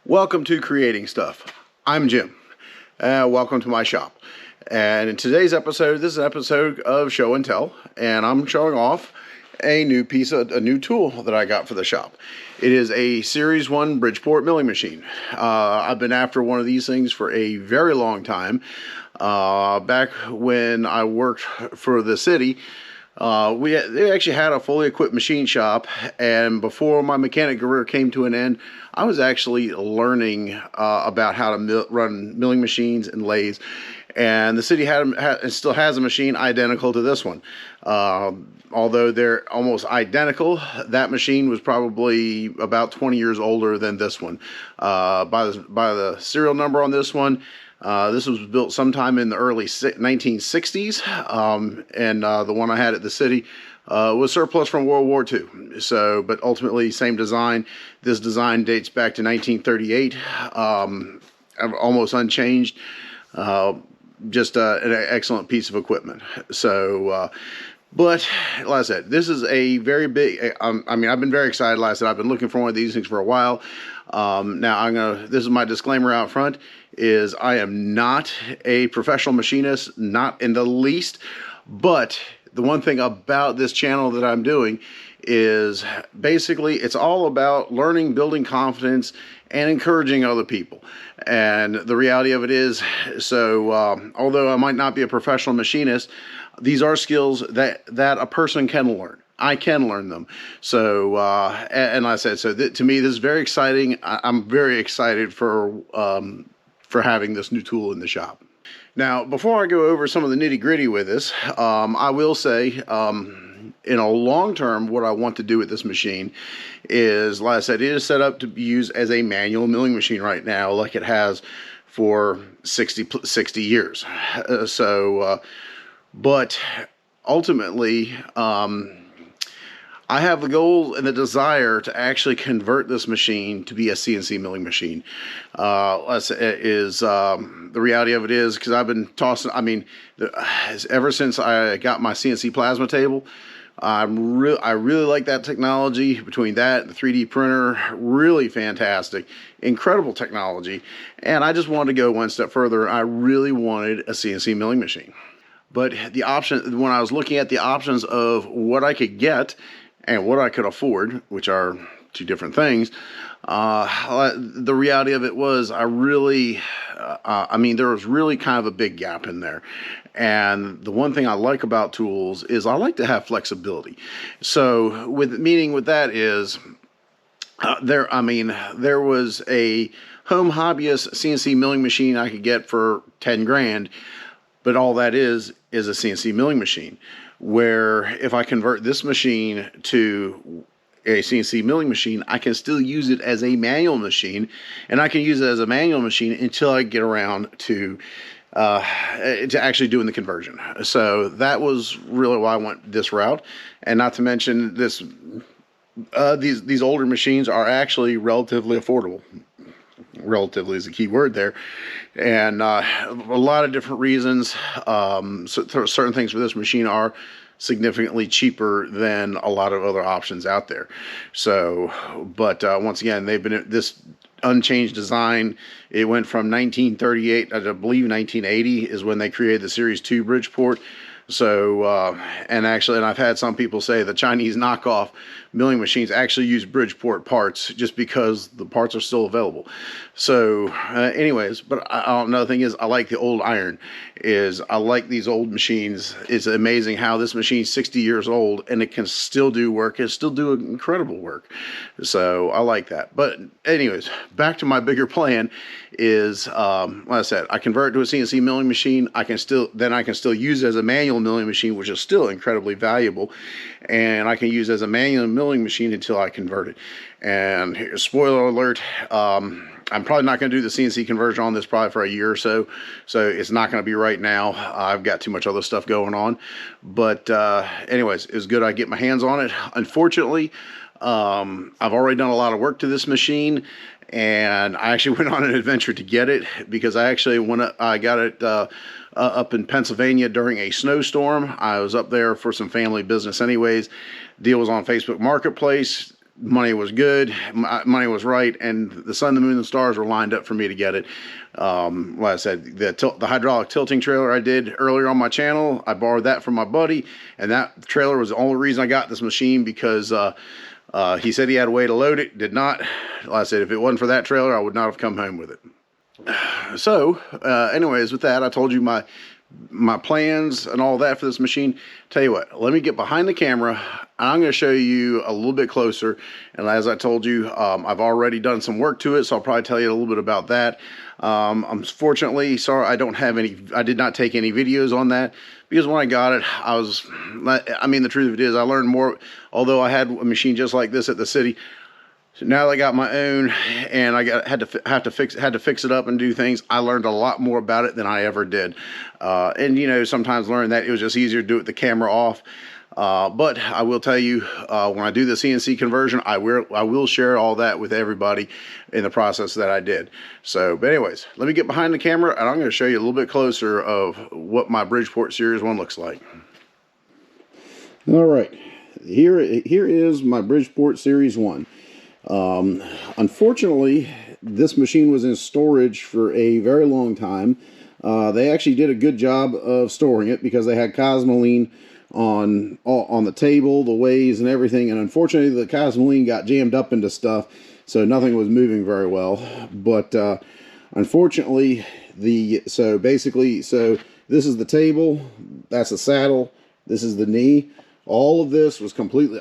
Welcome to Creating Stuff. I'm Jim. Welcome to my shop. And in today's episode, this is an episode of Show and Tell, and I'm showing off a new tool that I got for the shop. It is a Series 1 Bridgeport milling machine. I've been after one of these things for a very long time. Back when I worked for the city, they actually had a fully equipped machine shop, and before my mechanic career came to an end, I was actually learning about how to run milling machines and lathes. And the city still has a machine identical to this one. Although they're almost identical, that machine was probably about 20 years older than this one. By the serial number on this one, this was built sometime in the early 1960s, and the one I had at the city was surplus from World War II. So, but ultimately, same design. This design dates back to 1938, almost unchanged. Just an excellent piece of equipment. So, but like I said, this is a very big. I've been very excited. Like I said, I've been looking for one of these things for a while. Now this is my disclaimer out front, is I am not a professional machinist, not in the least, but the one thing about this channel that I'm doing is basically it's all about learning, building confidence, and encouraging other people. And the reality of it is, so although I might not be a professional machinist, these are skills that a person can learn. I can learn them. So, and like I said, so to me, this is very exciting. I'm very excited for having this new tool in the shop. Now, before I go over some of the nitty gritty with this, I will say, in a long term, what I want to do with this machine is, like I said, it is set up to be used as a manual milling machine right now, like it has for 60 years. But ultimately, I have the goal and the desire to actually convert this machine to be a CNC milling machine. The reality of it is, because I've been tossing, ever since I got my CNC plasma table, I really like that technology. Between that and the 3D printer, really fantastic, incredible technology. And I just wanted to go one step further. I really wanted a CNC milling machine. But the option, when I was looking at the options of what I could get and what I could afford, which are two different things, the reality of it was there was really kind of a big gap in there. And the one thing I like about tools is I like to have flexibility. So with that is, there was a home hobbyist CNC milling machine I could get for 10 grand, but all that is a CNC milling machine. Where if I convert this machine to a CNC milling machine, I can still use it as a manual machine, and I can use it as a manual machine until I get around to actually doing the conversion. So that was really why I went this route. And not to mention this, these older machines are actually relatively affordable. Relatively is the key word there. And a lot of different reasons. Certain things for this machine are significantly cheaper than a lot of other options out there. So, but once again, they've been this unchanged design. It went from 1938, I believe 1980 is when they created the Series 2 Bridgeport. So, and I've had some people say the Chinese knockoff milling machines actually use Bridgeport parts just because the parts are still available. So, anyways, but another thing is I like the old iron. I like these old machines. It's amazing how this machine's 60 years old and it can still do work. It still do incredible work. So I like that. But anyways, back to my bigger plan is, like I said, I convert to a CNC milling machine. I can still use it as a manual milling machine, which is still incredibly valuable. And I can use it as a manual milling milling machine until I convert it. And spoiler alert, I'm probably not going to do the CNC conversion on this probably for a year or so. So it's not going to be right now. I've got too much other stuff going on. But anyways, it was good I get my hands on it. Unfortunately, I've already done a lot of work to this machine, and I actually went on an adventure to get it, because I actually I got it up in Pennsylvania during a snowstorm. I was up there for some family business anyways. Deal was on Facebook Marketplace. Money was good, money was right, and the sun, the moon, and the stars were lined up for me to get it. Like I said, the hydraulic tilting trailer I did earlier on my channel, I borrowed that from my buddy, and that trailer was the only reason I got this machine, because he said he had a way to load it, did not. Like I said, if it wasn't for that trailer, I would not have come home with it. So, anyways, with that, I told you my plans and all that for this machine. Tell you what, let me get behind the camera, and I'm going to show you a little bit closer. And as I told you, I've already done some work to it, so I'll probably tell you a little bit about that. Unfortunately, sorry, I did not take any videos on that, because when I got it, I mean, the truth of it is, I learned more, although I had a machine just like this at the city. So now that I got my own, and I had to fix it up and do things, I learned a lot more about it than I ever did. And you know, sometimes learn that it was just easier to do it with the camera off. But I will tell you, when I do the CNC conversion, I will share all that with everybody in the process that I did. So, but anyways, let me get behind the camera, and I'm going to show you a little bit closer of what my Bridgeport Series 1 looks like. All right, here is my Bridgeport Series 1. Unfortunately, this machine was in storage for a very long time. They actually did a good job of storing it, because they had Cosmoline on the table, the ways, and everything. And unfortunately, the Cosmoline got jammed up into stuff, so nothing was moving very well. But unfortunately, so this is the table, that's the saddle, this is the knee. All of this was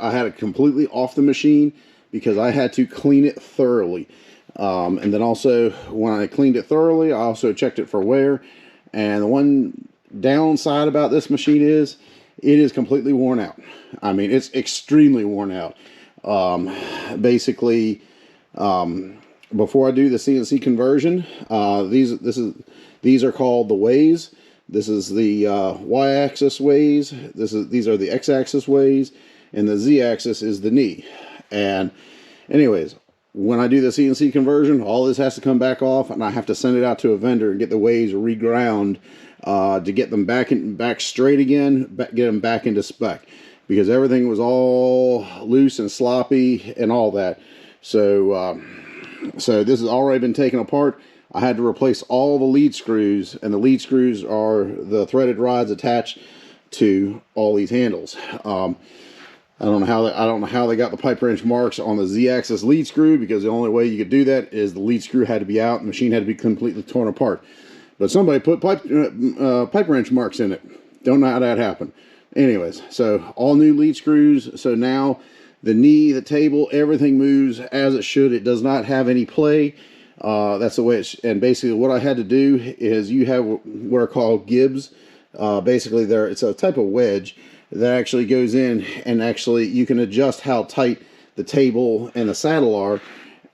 I had it completely off the machine, because I had to clean it thoroughly. And then also, when I cleaned it thoroughly, I also checked it for wear. And the one downside about this machine is, it is completely worn out. I mean, it's extremely worn out. Basically, before I do the CNC conversion, these are called the ways. This is the y-axis ways. These are the x-axis ways, and the z-axis is the knee. And anyways, when I do the CNC conversion, all this has to come back off, and I have to send it out to a vendor and get the ways reground to get them back straight again, get them back into spec, because everything was all loose and sloppy and all that. So so this has already been taken apart. I had to replace all the lead screws, and the lead screws are the threaded rods attached to all these handles. I don't know how they got the pipe wrench marks on the Z-axis lead screw, because the only way you could do that is the lead screw had to be out, and the machine had to be completely torn apart. But somebody put pipe wrench marks in it. Don't know how that happened. Anyways, so all new lead screws. So now the knee, the table, everything moves as it should. It does not have any play. That's the way it's. And basically, what I had to do is, you have what are called gibs. Basically, it's a type of wedge that actually goes in, and actually you can adjust how tight the table and the saddle are.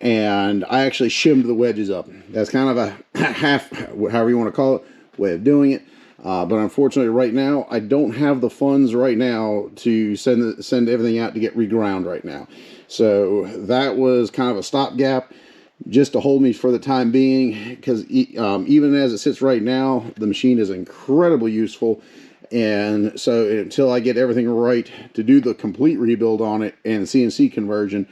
And I actually shimmed the wedges up. That's kind of a half, however you want to call it, way of doing it. But unfortunately, right now, I don't have the funds right now to send everything out to get reground right now. So that was kind of a stopgap, just to hold me for the time being, because even as it sits right now, the machine is incredibly useful. And so until I get everything right to do the complete rebuild on it and CNC conversion,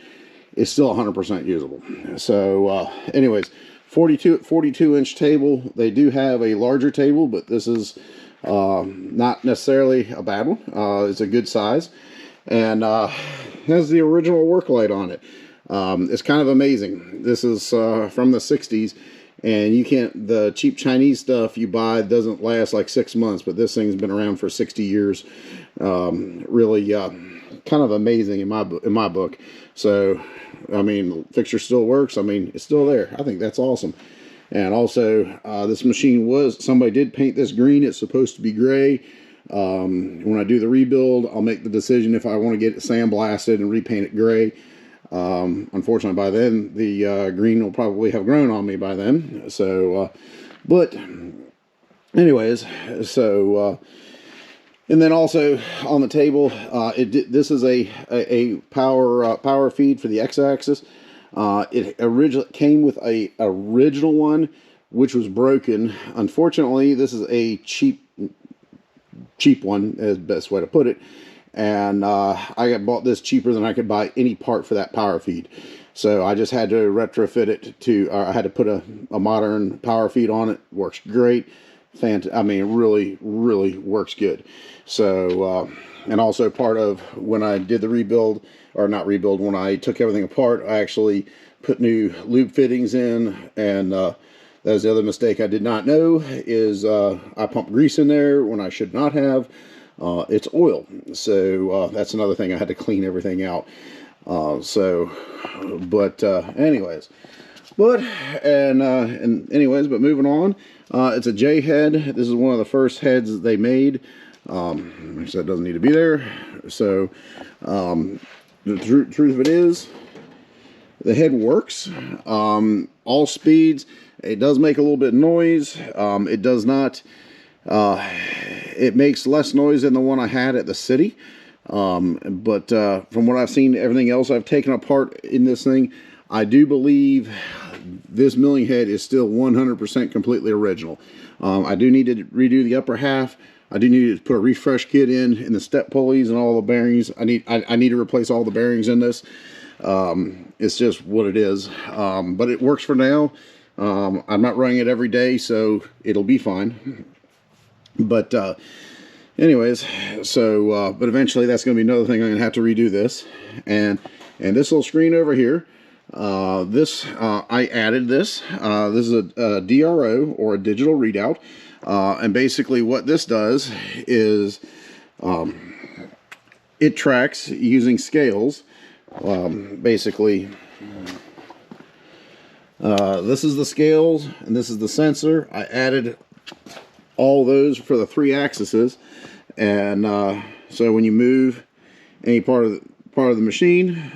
it's still 100% usable. So anyways, 42-inch table. They do have a larger table, but this is not necessarily a bad one. It's a good size, and has the original work light on it. It's kind of amazing. This is from the 60s, and the cheap Chinese stuff you buy doesn't last like 6 months, but this thing's been around for 60 years. Really kind of amazing in my book. So, I mean, the fixture still works. I mean, it's still there. I think that's awesome. And also, this machine somebody did paint this green. It's supposed to be gray. When I do the rebuild, I'll make the decision if I want to get it sandblasted and repaint it gray. Unfortunately, by then, the green will probably have grown on me by then. So, but anyways, so, and then also on the table, this is a power feed for the X-axis. It originally came with a original one, which was broken. Unfortunately, this is a cheap one, is the best way to put it. And I bought this cheaper than I could buy any part for that power feed. So I just had to retrofit it to, I had to put a modern power feed on it. Works great. I mean, really, really works good. So, and also part of when I did the rebuild, or not rebuild, when I took everything apart, I actually put new lube fittings in. And that was the other mistake I did not know, is I pumped grease in there when I should not have. It's oil. So that's another thing. I had to clean everything out. Anyways, but moving on, it's a J head. This is one of the first heads they made. Which that doesn't need to be there. So, the truth of it is, the head works. All speeds. It does make a little bit of noise. It does not. It makes less noise than the one I had at the city. But from what I've seen, everything else I've taken apart in this thing, I do believe this milling head is still 100% completely original. I do need to redo the upper half. I do need to put a refresh kit in the step pulleys and all the bearings. I need to replace all the bearings in this. It's just what it is. But it works for now. I'm not running it every day, so it'll be fine. But anyways, so but eventually that's going to be another thing. I'm going to have to redo this, and this little screen over here. I added this. This is a DRO, or a digital readout, and basically what this does is it tracks using scales. Basically, this is the scales and this is the sensor. I added all those for the 3 axes, and so when you move any part of the machine,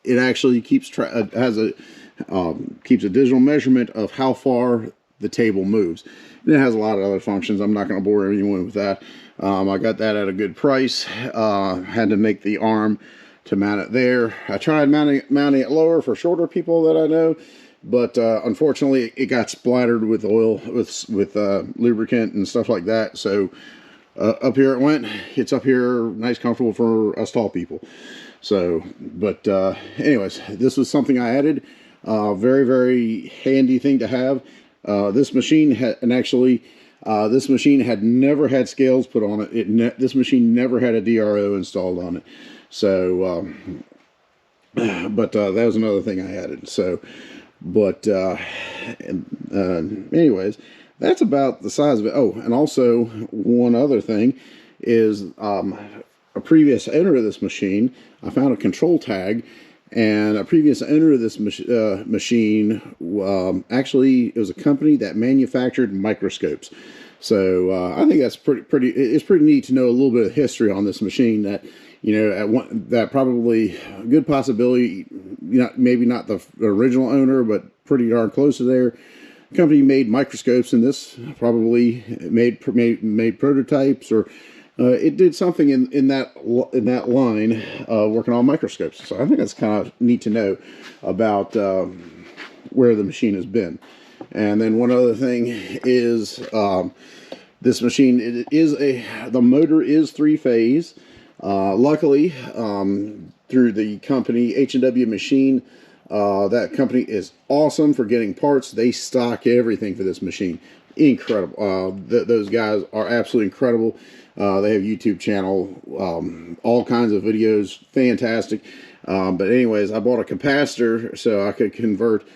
it actually keeps keeps a digital measurement of how far the table moves. And it has a lot of other functions. I'm not going to bore anyone with that. I got that at a good price. Had to make the arm to mount it there. I tried mounting it lower for shorter people that I know, but unfortunately it got splattered with oil, with lubricant and stuff like that. So up here it went. It's up here, nice, comfortable for us tall people. So, but anyways, this was something I added. Very, very handy thing to have. This machine had, this machine had never had scales put on it. This machine never had a DRO installed on it. So, but that was another thing I added. So, but anyways, that's about the size of it. Oh, and also one other thing is a previous owner of this machine, I found a control tag, and a previous owner of this machine, actually, it was a company that manufactured microscopes. So I think that's pretty. It's pretty neat to know a little bit of history on this machine. That, you know, that probably a good possibility, maybe not the original owner, but pretty darn close to there. The company made microscopes, and this probably made prototypes, or it did something in that line, working on microscopes. So I think that's kind of neat to know about where the machine has been. And then one other thing is this machine, the motor is 3-phase. Luckily, through the company H&W Machine, that company is awesome for getting parts. They stock everything for this machine. Incredible. Those guys are absolutely incredible. They have a YouTube channel, all kinds of videos, fantastic. But anyways, I bought a capacitor so I could convert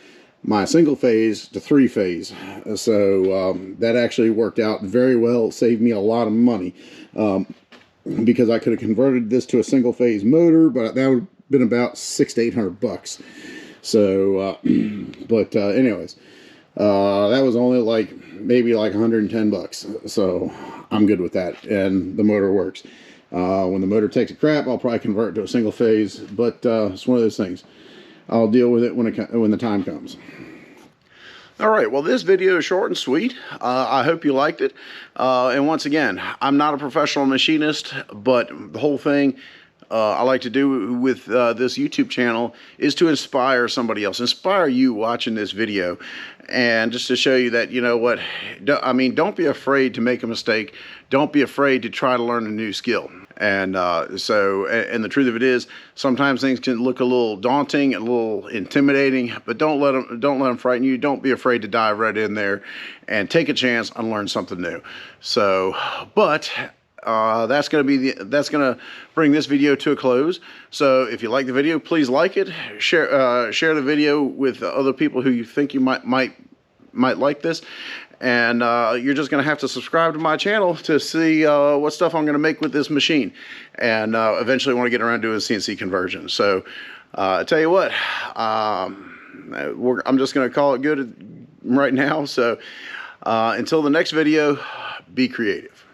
my single phase to 3-phase. So that actually worked out very well. It saved me a lot of money, because I could have converted this to a single phase motor, but that would have been about $600 to $800. So, anyways, that was only maybe like $110. So I'm good with that, and the motor works. When the motor takes a crap, I'll probably convert it to a single phase, but it's one of those things. I'll deal with it when the time comes. All right, well, this video is short and sweet. I hope you liked it. And once again, I'm not a professional machinist, but the whole thing I like to do with this YouTube channel is to inspire somebody else, inspire you watching this video, and just to show you that, you know what, don't be afraid to make a mistake. Don't be afraid to try to learn a new skill. And and the truth of it is, sometimes things can look a little daunting, a little intimidating, but don't let them frighten you. Don't be afraid to dive right in there and take a chance and learn something new. So, but that's gonna bring this video to a close. So if you like the video, please like it, share the video with other people who you think you might like this. And you're just going to have to subscribe to my channel to see what stuff I'm going to make with this machine. And eventually I want to get around doing CNC conversion. So I tell you what, I'm just going to call it good right now. So until the next video, be creative.